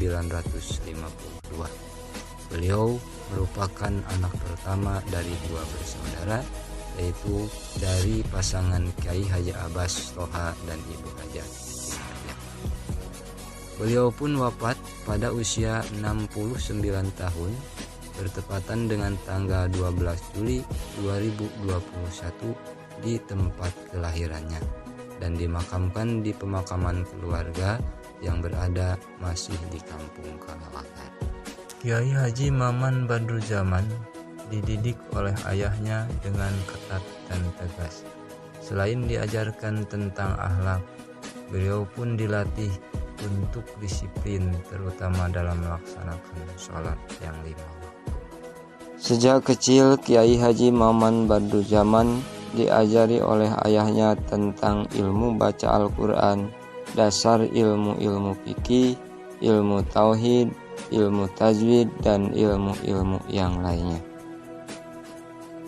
1952. Beliau merupakan anak pertama dari 2 bersaudara, yaitu dari pasangan Kiai Haji Abbas Toha dan Ibu Hajah Imarja. Beliau pun wafat pada usia 69 tahun bertepatan dengan tanggal 12 Juli 2021 di tempat kelahirannya dan dimakamkan di pemakaman keluarga yang berada masih di Kampung Kalawakar. Kiai Haji Maman Badruzzaman dididik oleh ayahnya dengan ketat dan tegas. Selain diajarkan tentang akhlak, beliau pun dilatih untuk disiplin, terutama dalam melaksanakan sholat yang 5 waktu. Sejak kecil, Kiai Haji Maman Badruzzaman diajari oleh ayahnya tentang ilmu baca Al-Quran, dasar ilmu-ilmu fikih, ilmu tauhid, ilmu tajwid, dan ilmu-ilmu yang lainnya.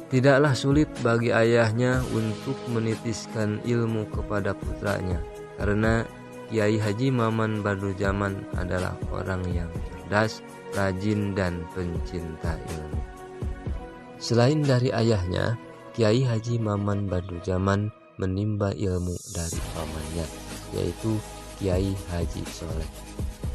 Tidaklah sulit bagi ayahnya untuk menitiskan ilmu kepada putranya, karena Kiai Haji Maman Badruzzaman adalah orang yang cerdas, rajin, dan pencinta ilmu. Selain dari ayahnya, Kiai Haji Maman Badruzzaman menimba ilmu dari pamannya, yaitu Kiai Haji Soleh.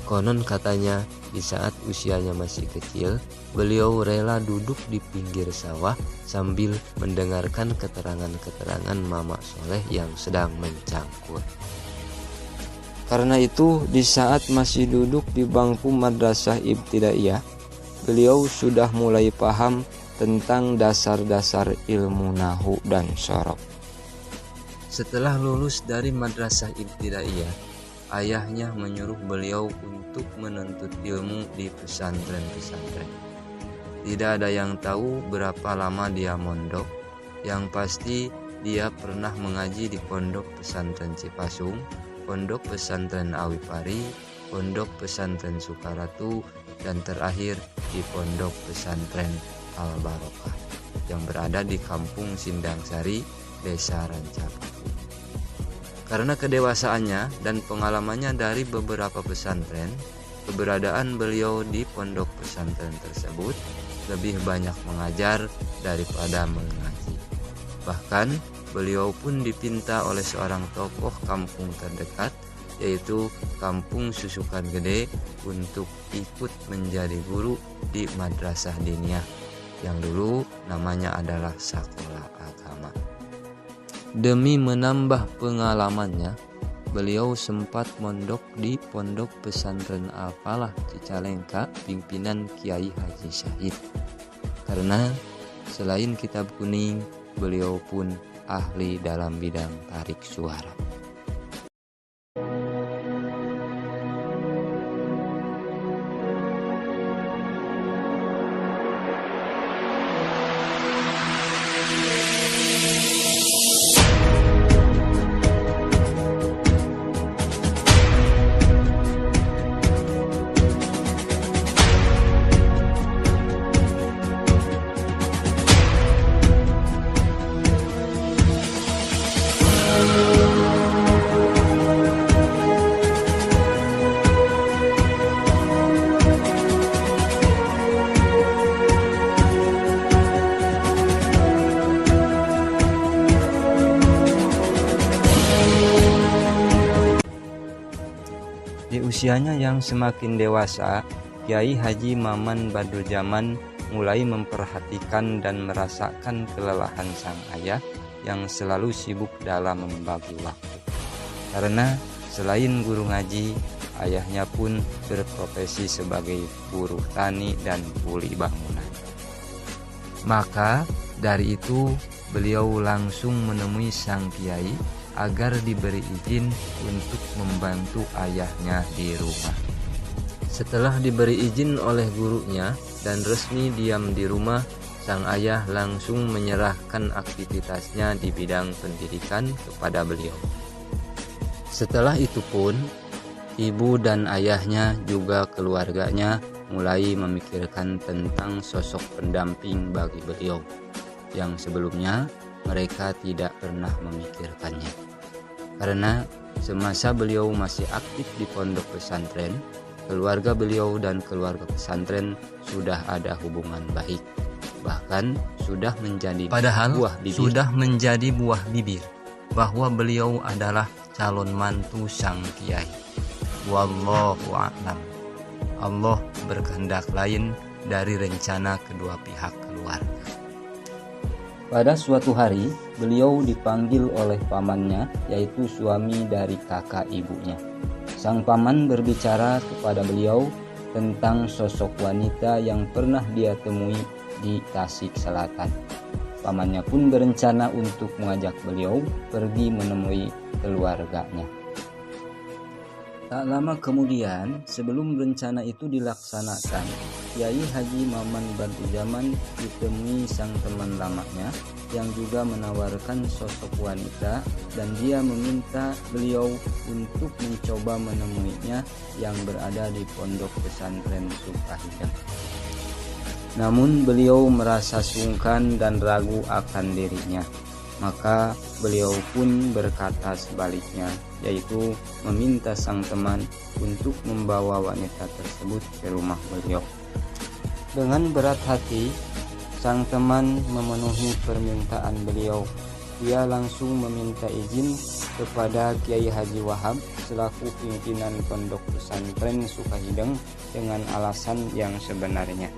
Konon katanya, di saat usianya masih kecil, beliau rela duduk di pinggir sawah sambil mendengarkan keterangan-keterangan Mama Soleh yang sedang mencangkul. Karena itu, di saat masih duduk di bangku madrasah ibtidaiyah, beliau sudah mulai paham tentang dasar-dasar ilmu nahwu dan syaraf. Setelah lulus dari madrasah ibtidaiyah, ayahnya menyuruh beliau untuk menuntut ilmu di pesantren-pesantren. Tidak ada yang tahu berapa lama dia mondok, yang pasti dia pernah mengaji di pondok pesantren Cipasung, pondok pesantren Awipari, pondok pesantren Sukaratu, dan terakhir di pondok pesantren Al-Barokah yang berada di Kampung Sindangsari, Desa Rancapakul. Karena kedewasaannya dan pengalamannya dari beberapa pesantren, keberadaan beliau di pondok pesantren tersebut lebih banyak mengajar daripada mengaji. Bahkan beliau pun dipinta oleh seorang tokoh kampung terdekat, yaitu Kampung Susukan Gede, untuk ikut menjadi guru di madrasah diniyah yang dulu namanya adalah Sekolah Agama. Demi menambah pengalamannya, beliau sempat mondok di pondok pesantren Al-Falah Cicalengka pimpinan Kiai Haji Syahid. Karena selain kitab kuning, beliau pun ahli dalam bidang tarik suara. Di usianya yang semakin dewasa, Kiai Haji Maman Badruzzaman mulai memperhatikan dan merasakan kelelahan sang ayah yang selalu sibuk dalam membagi waktu. Karena selain guru ngaji, ayahnya pun berprofesi sebagai buruh tani dan kuli bangunan. Maka dari itu beliau langsung menemui sang kiai agar diberi izin untuk membantu ayahnya di rumah. Setelah diberi izin oleh gurunya dan resmi diam di rumah, sang ayah langsung menyerahkan aktivitasnya di bidang pendidikan kepada beliau. Setelah itu pun, ibu dan ayahnya juga keluarganya mulai memikirkan tentang sosok pendamping bagi beliau, yang sebelumnya mereka tidak pernah memikirkannya. Karena semasa beliau masih aktif di pondok pesantren, keluarga beliau dan keluarga pesantren sudah ada hubungan baik, bahkan sudah menjadi buah bibir bahwa beliau adalah calon mantu sang kiai. Wallahu a'lam. Allah berkehendak lain dari rencana kedua pihak keluarga. Pada suatu hari, beliau dipanggil oleh pamannya, yaitu suami dari kakak ibunya. Sang paman berbicara kepada beliau tentang sosok wanita yang pernah dia temui di Tasik Selatan. Pamannya pun berencana untuk mengajak beliau pergi menemui keluarganya. Tak lama kemudian, sebelum rencana itu dilaksanakan, Kiai Haji Maman Badruzaman ditemui sang teman lamanya yang juga menawarkan sosok wanita, dan dia meminta beliau untuk mencoba menemuinya yang berada di pondok pesantren Sukahideng. Namun beliau merasa sungkan dan ragu akan dirinya. Maka beliau pun berkata sebaliknya, yaitu meminta sang teman untuk membawa wanita tersebut ke rumah beliau. Dengan berat hati, sang teman memenuhi permintaan beliau. Dia langsung meminta izin kepada Kiai Haji Wahab selaku pimpinan pondok pesantren Sukahideng dengan alasan yang sebenarnya.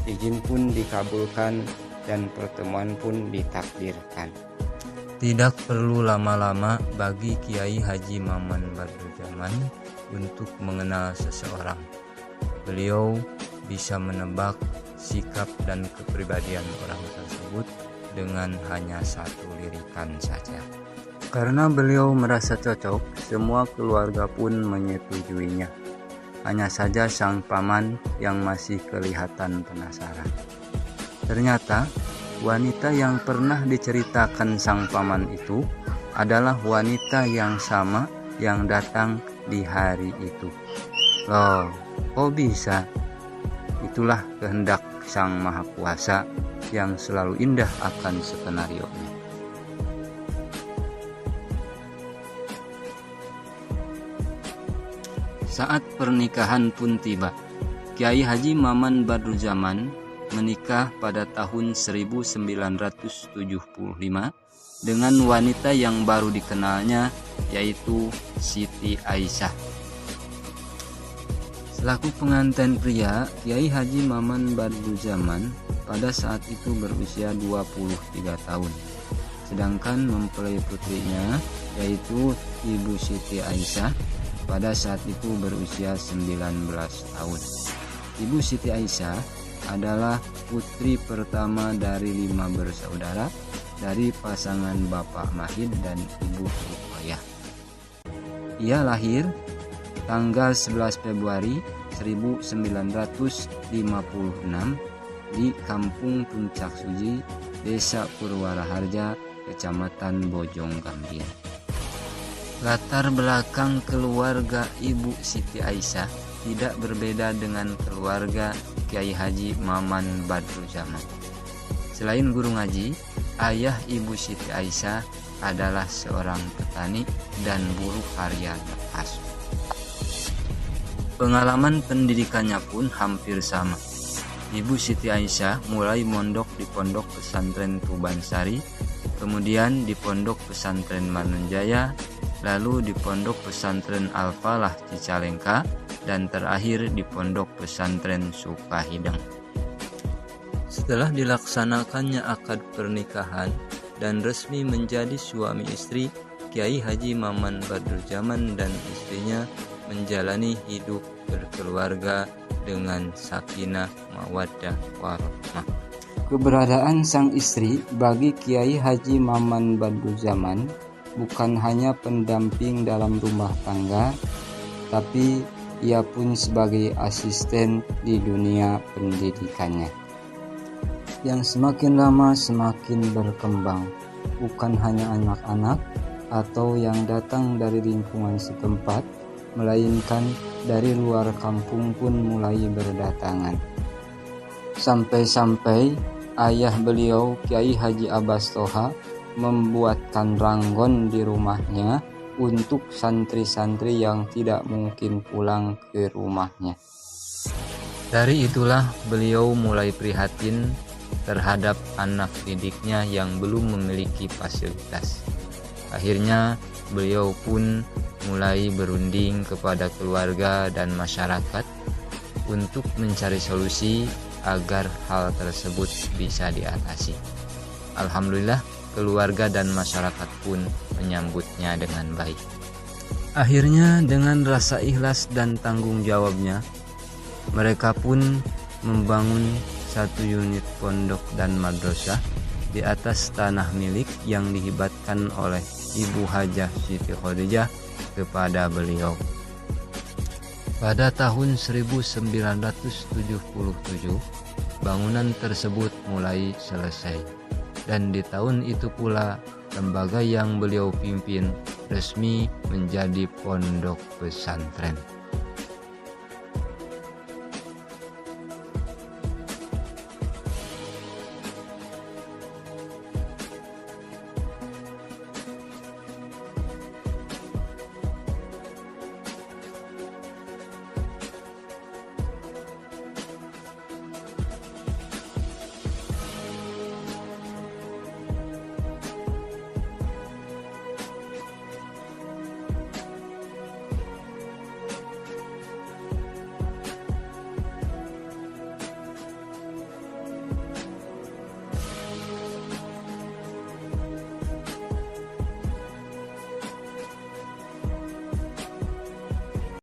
Izin pun dikabulkan dan pertemuan pun ditakdirkan. Tidak perlu lama-lama bagi Kiai Haji Maman Badruzaman untuk mengenal seseorang. Beliau bisa menebak sikap dan kepribadian orang tersebut dengan hanya satu lirikan saja. Karena beliau merasa cocok, semua keluarga pun menyetujuinya. Hanya saja sang paman yang masih kelihatan penasaran. Ternyata wanita yang pernah diceritakan sang paman itu adalah wanita yang sama yang datang di hari itu. Loh, kok bisa? Itulah kehendak Sang Maha Kuasa yang selalu indah akan skenario-nya. Saat pernikahan pun tiba. Kiai Haji Maman Badruzaman menikah pada tahun 1975 dengan wanita yang baru dikenalnya, yaitu Siti Aisyah. Selaku pengantin pria, Kiai Haji Maman Badruzaman pada saat itu berusia 23 tahun. Sedangkan mempelai putrinya, yaitu Ibu Siti Aisyah, pada saat itu berusia 19 tahun. Ibu Siti Aisyah adalah putri pertama dari 5 bersaudara dari pasangan Bapak Mahid dan Ibu Ruqayyah. Ia lahir tanggal 11 Februari 1956 di Kampung Puncak Suji, Desa Purwaraharja, Kecamatan Bojonggambir. Latar belakang keluarga Ibu Siti Aisyah tidak berbeda dengan keluarga Kiai Haji Maman Badruzaman. Selain guru ngaji, ayah Ibu Siti Aisyah adalah seorang petani dan buruh harian lepas. Pengalaman pendidikannya pun hampir sama. Ibu Siti Aisyah mulai mondok di pondok pesantren Tubansari, kemudian di pondok pesantren Manunjaya, lalu di pondok pesantren Al-Falah Cicalengka, dan terakhir di pondok pesantren Sukahideng. Setelah dilaksanakannya akad pernikahan dan resmi menjadi suami istri, Kiai Haji Maman Badruzaman dan istrinya menjalani hidup berkeluarga dengan sakinah, mawaddah, warahmah. Keberadaan sang istri bagi Kiai Haji Maman Badruzaman bukan hanya pendamping dalam rumah tangga, tapi ia pun sebagai asisten di dunia pendidikannya, yang semakin lama semakin berkembang. Bukan hanya anak-anak atau yang datang dari lingkungan setempat, melainkan dari luar kampung pun mulai berdatangan. Sampai-sampai ayah beliau, Kiai Haji Abbas Toha, membuatkan ranggon di rumahnya untuk santri-santri yang tidak mungkin pulang ke rumahnya. Dari itulah beliau mulai prihatin terhadap anak didiknya yang belum memiliki fasilitas. Akhirnya beliau pun mulai berunding kepada keluarga dan masyarakat untuk mencari solusi agar hal tersebut bisa diatasi. Alhamdulillah, keluarga dan masyarakat pun menyambutnya dengan baik. Akhirnya dengan rasa ikhlas dan tanggung jawabnya, mereka pun membangun satu unit pondok dan madrasah di atas tanah milik yang dihibatkan oleh Ibu Hajah Siti Khadijah kepada beliau. Pada tahun 1977, bangunan tersebut mulai selesai. Dan di tahun itu pula, lembaga yang beliau pimpin resmi menjadi pondok pesantren.